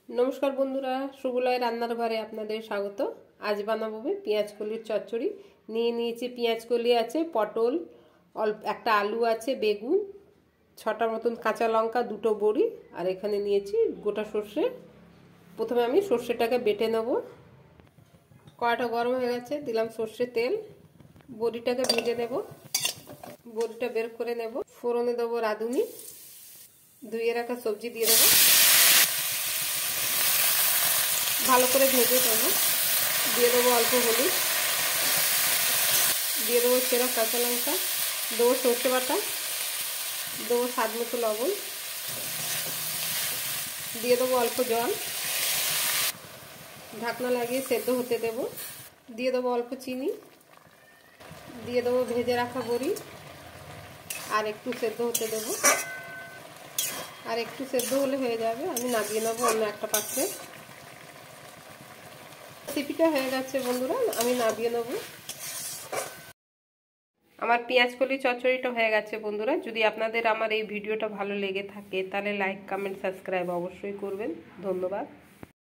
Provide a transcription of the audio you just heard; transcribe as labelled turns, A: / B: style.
A: নমস্কার বন্ধুরা, সুবলয় রান্নার ঘরে আপনাদের স্বাগত। আজ বানাবো পেঁয়াজ কলির চচ্চড়ি। নিয়ে নিয়েছি পেঁয়াজ কলি আছে, পটল, অল্প একটা আলু আছে, বেগুন, 6টা মতন কাঁচা লঙ্কা, 2টো বড়ি, আর এখানে নিয়েছি গোটা সর্ষে। প্রথমে আমি সর্ষেটাকে বেটে নেব। কড়াটা গরম হয়ে গেছে, দিলাম সর্ষে তেল, বড়িটাকে ভেজে নেব। বড়িটা বের করে নেব। ফোড়নে দেবো রাঁধুনি, ধুয়ে রাখা সবজি দিয়ে দেবো, ভালো করে ভেজে নেব। দিয়ে দেবো অল্প হলুদ, দিয়ে দেবো চেরা কাঁচা লঙ্কা, দেবো সর্ষে বাটা, দেবো স্বাদ মতো লবণ, দিয়ে দেবো অল্প জল, ঢাকনা লাগিয়ে সেদ্ধ হতে দেব। দিয়ে দেবো অল্প চিনি, দিয়ে দেবো ভেজে রাখা বড়ি, আর একটু সেদ্ধ হতে দেব। আর একটু সেদ্ধ হলে হয়ে যাবে, আমি নামিয়ে নেবো অন্য একটা পাত্রে। রেসিপিটা হয়ে গেছে বন্ধুরা, আমি নামিয়ে নেব। আমার পেঁয়াজ কলি চচ্চড়িটা হয়ে গেছে বন্ধুরা। যদি আপনাদের আমার এই ভিডিওটা ভালো লেগে থাকে তাহলে লাইক, কমেন্ট, সাবস্ক্রাইব অবশ্যই করবেন। ধন্যবাদ।